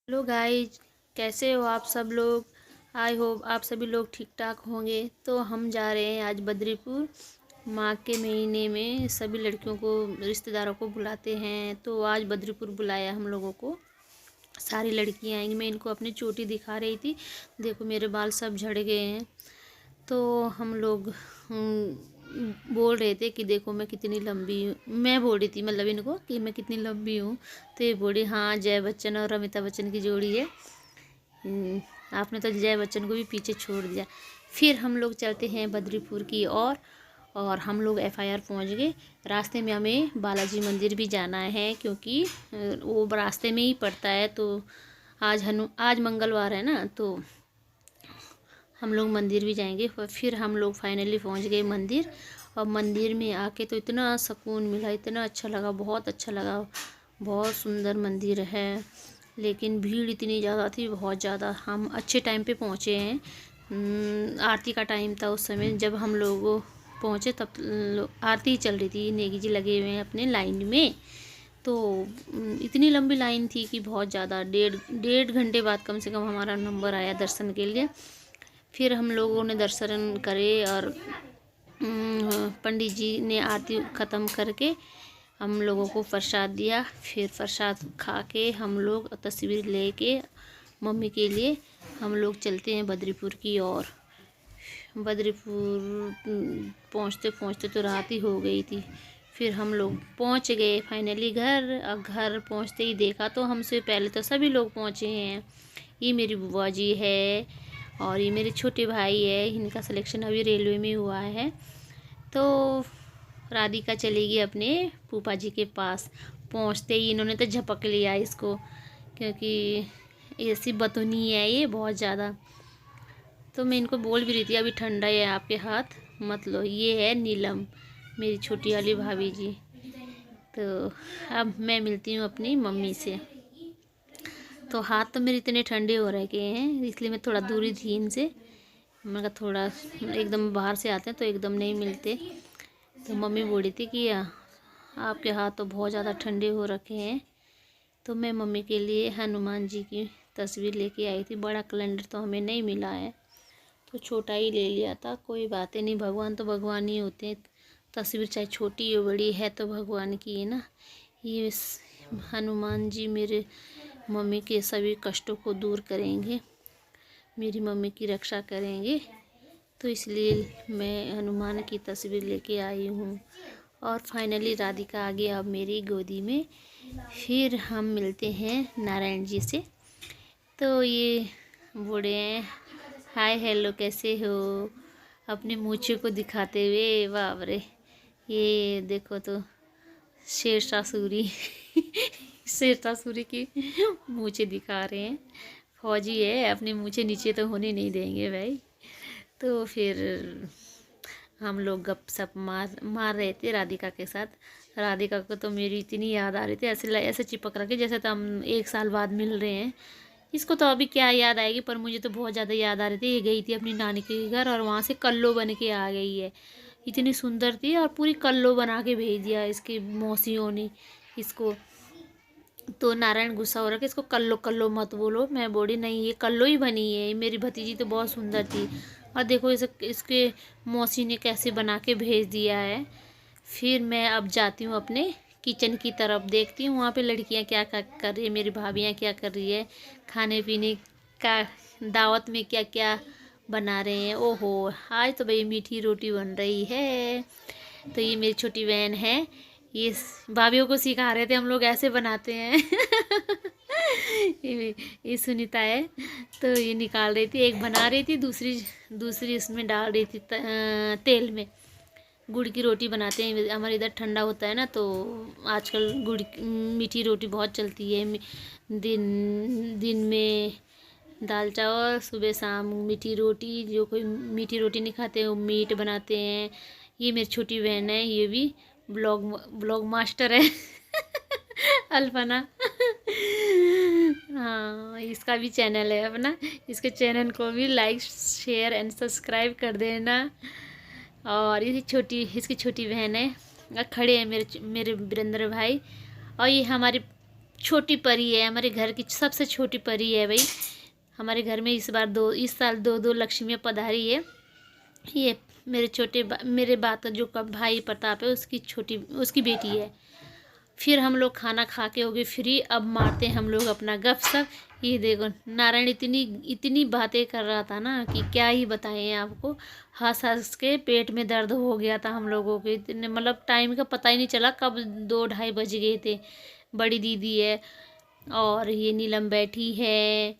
Hello guys, कैसे हो आप सब लोग। आई होप आप सभी लोग ठीक ठाक होंगे। तो हम जा रहे हैं आज बद्रीपुर। माँ के महीने में सभी लड़कियों को, रिश्तेदारों को बुलाते हैं, तो आज बद्रीपुर बुलाया हम लोगों को। सारी लड़कियाँ आएंगी। मैं इनको अपनी चोटी दिखा रही थी, देखो मेरे बाल सब झड़ गए हैं। तो हम लोग बोल रहे थे कि देखो मैं कितनी लंबी हूँ। मैं बोल रही थी मतलब इनको कि मैं कितनी लंबी हूँ। तो ये बोली हाँ, जय बच्चन और अमिताभ बच्चन की जोड़ी है। आपने तो जय बच्चन को भी पीछे छोड़ दिया। फिर हम लोग चलते हैं बद्रीपुर की ओर और हम लोग FIR पहुँच गए। रास्ते में हमें बालाजी मंदिर भी जाना है क्योंकि वो रास्ते में ही पड़ता है। तो आज मंगलवार है ना, तो हम लोग मंदिर भी जाएंगे। फिर हम लोग फाइनली पहुंच गए मंदिर। और मंदिर में आके तो इतना सुकून मिला, इतना अच्छा लगा, बहुत अच्छा लगा। बहुत सुंदर मंदिर है, लेकिन भीड़ इतनी ज़्यादा थी, बहुत ज़्यादा। हम अच्छे टाइम पे पहुँचे हैं। आरती का टाइम था उस समय जब हम लोग पहुँचे, तब आरती चल रही थी। नेगी जी लगे हुए हैं अपने लाइन में। तो इतनी लंबी लाइन थी कि बहुत ज़्यादा, डेढ़ घंटे बाद कम से कम हमारा नंबर आया दर्शन के लिए। फिर हम लोगों ने दर्शन करे और पंडित जी ने आरती ख़त्म करके हम लोगों को प्रसाद दिया। फिर प्रसाद खा के हम लोग तस्वीर लेके मम्मी के लिए हम लोग चलते हैं बद्रीपुर की ओर। बद्रीपुर पहुँचते पहुँचते तो रात ही हो गई थी। फिर हम लोग पहुँच गए फाइनली घर। और घर पहुँचते ही देखा तो हमसे पहले तो सभी लोग पहुँचे हैं। ये मेरी बुआ जी है और ये मेरे छोटे भाई है। इनका सिलेक्शन अभी रेलवे में हुआ है। तो राधिका चलेगी अपने फूफा जी के पास। पहुंचते ही इन्होंने तो झपक लिया इसको, क्योंकि ऐसी बतौनी है ये बहुत ज़्यादा। तो मैं इनको बोल भी रही थी अभी ठंडा है आपके हाथ मत लो। ये है नीलम, मेरी छोटी वाली भाभी जी। तो अब मैं मिलती हूँ अपनी मम्मी से। तो हाथ तो मेरे इतने ठंडे हो रखे हैं, इसलिए मैं थोड़ा दूरी थी इनसे। मैं कहा थोड़ा एकदम बाहर से आते हैं तो एकदम नहीं मिलते। तो मम्मी बोल रही थी कि आपके हाथ तो बहुत ज़्यादा ठंडे हो रखे हैं। तो मैं मम्मी के लिए हनुमान जी की तस्वीर लेके आई थी। बड़ा कैलेंडर तो हमें नहीं मिला है, तो छोटा ही ले लिया था। कोई बातें नहीं, भगवान तो भगवान ही होते हैं। तस्वीर चाहे छोटी हो बड़ी है तो भगवान की है ना। ये हनुमान जी मेरे मम्मी के सभी कष्टों को दूर करेंगे, मेरी मम्मी की रक्षा करेंगे। तो इसलिए मैं हनुमान की तस्वीर लेके आई हूँ। और फाइनली राधिका आ गई अब मेरी गोदी में। फिर हम मिलते हैं नारायण जी से। तो ये बूढ़े हैं, हाय हेलो कैसे हो, अपने मूछे को दिखाते हुए। बाप रे, ये देखो तो शेरशाह सूरी शेरशाह सूरी की मूछे दिखा रहे हैं। फौजी है, अपने मूछे नीचे तो होने नहीं देंगे भाई। तो फिर हम लोग गपशप मार रहे थे राधिका के साथ। राधिका को तो मेरी इतनी याद आ रही थी, ऐसे चिपक रखे जैसे तो हम 1 साल बाद मिल रहे हैं। इसको तो अभी क्या याद आएगी, पर मुझे तो बहुत ज़्यादा याद आ रही थी। ये गई थी अपनी नानी के घर और वहाँ से कल्लो बन के आ गई है। इतनी सुंदर थी और पूरी कल्लो बना के भेज दिया इसकी मौसियों ने इसको। तो नारायण गुस्सा हो रहा कि इसको कल्लो कल्लो मत बोलो। मैं बोली नहीं, ये कल्लो ही बनी है, मेरी भतीजी तो बहुत सुंदर थी। और देखो इसे इसके मौसी ने कैसे बना के भेज दिया है। फिर मैं अब जाती हूँ अपने किचन की तरफ, देखती हूँ वहाँ पे लड़कियाँ क्या क्या कर रही है, मेरी भाभियाँ क्या कर रही है, खाने पीने का दावत में क्या क्या बना रहे हैं। ओहो, आज तो भाई मीठी रोटी बन रही है। तो ये मेरी छोटी बहन है, ये भाभीियों को सिखा रहे थे हम लोग ऐसे बनाते हैं ये सुनीता है। तो ये निकाल रही थी, एक बना रही थी, दूसरी दूसरी इसमें डाल रही थी तेल में। गुड़ की रोटी बनाते हैं हमारे इधर, ठंडा होता है ना, तो आजकल गुड़ मीठी रोटी बहुत चलती है। दिन दिन में दाल चावल, सुबह शाम मीठी रोटी। जो कोई मीठी रोटी नहीं खाते वो मीट बनाते हैं। ये मेरी छोटी बहन है, ये भी ब्लॉग मास्टर है अल्पना हाँ, इसका भी चैनल है अपना। इसके चैनल को भी लाइक शेयर एंड सब्सक्राइब कर देना। और इसकी छोटी बहन है। खड़े हैं मेरे वीरेंद्र भाई। और ये हमारे छोटी परी है, हमारे घर की सबसे छोटी परी है भाई। हमारे घर में इस साल दो लक्ष्मियाँ पधारी है। ये मेरे बात का जो भाई प्रताप है उसकी बेटी है। फिर हम लोग खाना खा के हो गए फ्री। अब मारते हैं हम लोग अपना गपशप। ये देखो नारायण इतनी बातें कर रहा था ना कि क्या ही बताएं आपको। हंस हंस के पेट में दर्द हो गया था हम लोगों के। इतने मतलब टाइम का पता ही नहीं चला कब 2-2:30 बज गए थे। बड़ी दीदी है और ये नीलम बैठी है।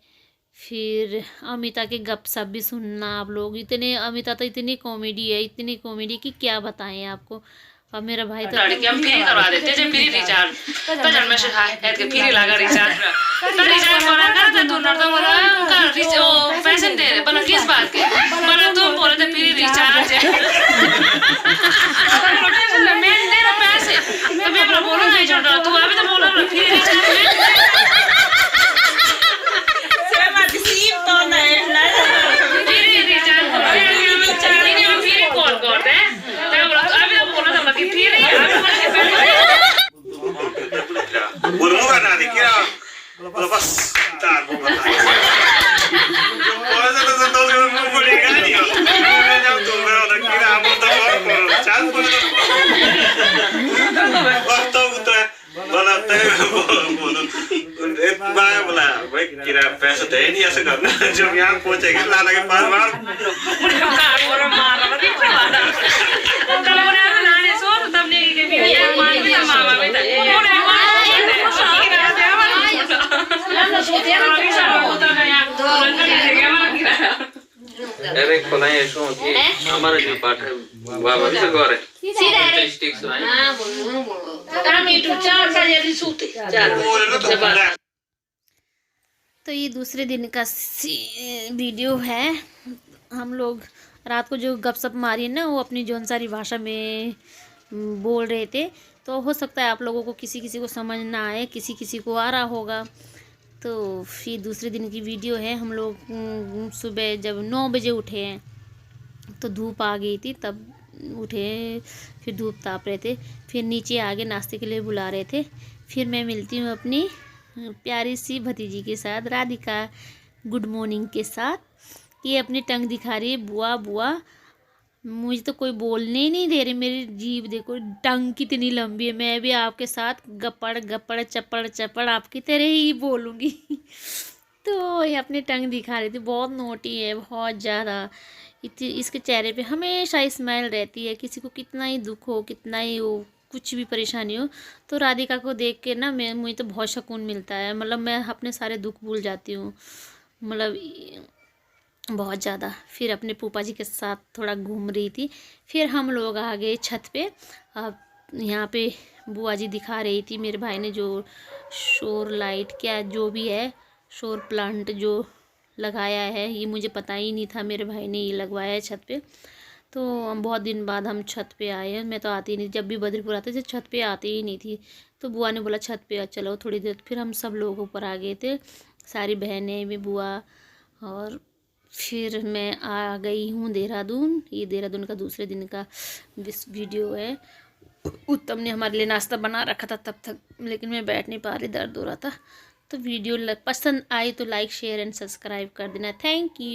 फिर अमिता के गपशप भी सुनना आप लोग। अमिता तो इतनी कॉमेडी कि क्या बताएं आपको। और मेरा भाई तो हम फ्री करवा देते जे फ्री रिचार्ज तो जन में सिखा है कि फ्री लगा रिचार्ज तो रिचार्ज करा कर तू नर तो बोला उनका रिचार्ज पैसे दे दे बना किस बात के बना तुम बोले थे फ्री रिचार्ज है मैं दे रहा पैसे तो मैं बोला बोला नहीं जोड़ रहा तू अभी तो बोला फ्री रिचार्ज है से मत सीप तो नहीं फ्री रिचार्ज हो गया मैं चार्ली ने फ्री कॉल कर दे तो बोला अभी तो बोला था कि free Burungan na dikira lepas tak mau kata. Orang tu tu tu boleh kan dia. Jangan tu orang kira apa tahu apa. Jangan pun tu. Waktu kita balap bola. Baik bola. Baik kira पैसे दे नहीं ऐसे करना. जब यहाँ पहुँचेंगे लाना के पार मार. orang marah tapi marah. Kalau orang lain soal तब नहीं के भी ये मान भी मामा बेटा. अरे खोला है शो कि हमारा जो पाठ है बाबा से गौर है स्टिक्स है हां बोलो काम इटू 4 बजे री सूते 4 तो ये दूसरे दिन का वीडियो है। हम लोग रात को जो गपशप मारी है ना वो अपनी जौनसारी भाषा में बोल रहे थे। तो हो सकता है आप लोगों को किसी किसी को समझ ना आए, किसी किसी को आ रहा होगा। तो फिर दूसरे दिन की वीडियो है। हम लोग सुबह जब 9 बजे उठे हैं तो धूप आ गई थी, तब उठे। फिर धूप ताप रहे थे। फिर नीचे आगे नाश्ते के लिए बुला रहे थे। फिर मैं मिलती हूँ अपनी प्यारी सी भतीजी के साथ, राधिका गुड मॉर्निंग के साथ। ये अपनी टंग दिखा रही है, बुआ बुआ। मुझे तो कोई बोलने ही नहीं दे रही। मेरी जीभ देखो टंग कितनी लंबी है। मैं भी आपके साथ गप्पड़ गप्पड़ चप्पड़ चप्पड़ आपकी तरह ही बोलूँगी। तो ये अपनी टंग दिखा रही थी। बहुत नोटी है, बहुत ज़्यादा। इसके चेहरे पे हमेशा स्माइल रहती है। किसी को कितना ही दुख हो, कितना ही हो, कुछ भी परेशानी हो, तो राधिका को देख के ना मुझे तो बहुत सुकून मिलता है। मतलब मैं अपने सारे दुख भूल जाती हूँ, मतलब बहुत ज़्यादा। फिर अपने फूफा जी के साथ थोड़ा घूम रही थी। फिर हम लोग आ गए छत पे। अब यहाँ पे बुआ जी दिखा रही थी, मेरे भाई ने जो शोर लाइट क्या जो भी है शोर प्लांट जो लगाया है, ये मुझे पता ही नहीं था, मेरे भाई ने ये लगवाया है छत पे। तो हम बहुत दिन बाद हम छत पे आए हैं। मैं तो आती नहीं, जब भी बद्रीपुर आते थे छत पे आती ही नहीं थी। तो बुआ ने बोला छत पे चलो थोड़ी देर। फिर हम सब लोग ऊपर आ गए थे, सारी बहनें भी, बुआ। और फिर मैं आ गई हूँ देहरादून। ये देहरादून का दूसरे दिन का वीडियो है। उत्तम ने हमारे लिए नाश्ता बना रखा था तब तक, लेकिन मैं बैठ नहीं पा रही, दर्द हो रहा था। तो वीडियो पसंद आई तो लाइक शेयर एंड सब्सक्राइब कर देना। Thank you.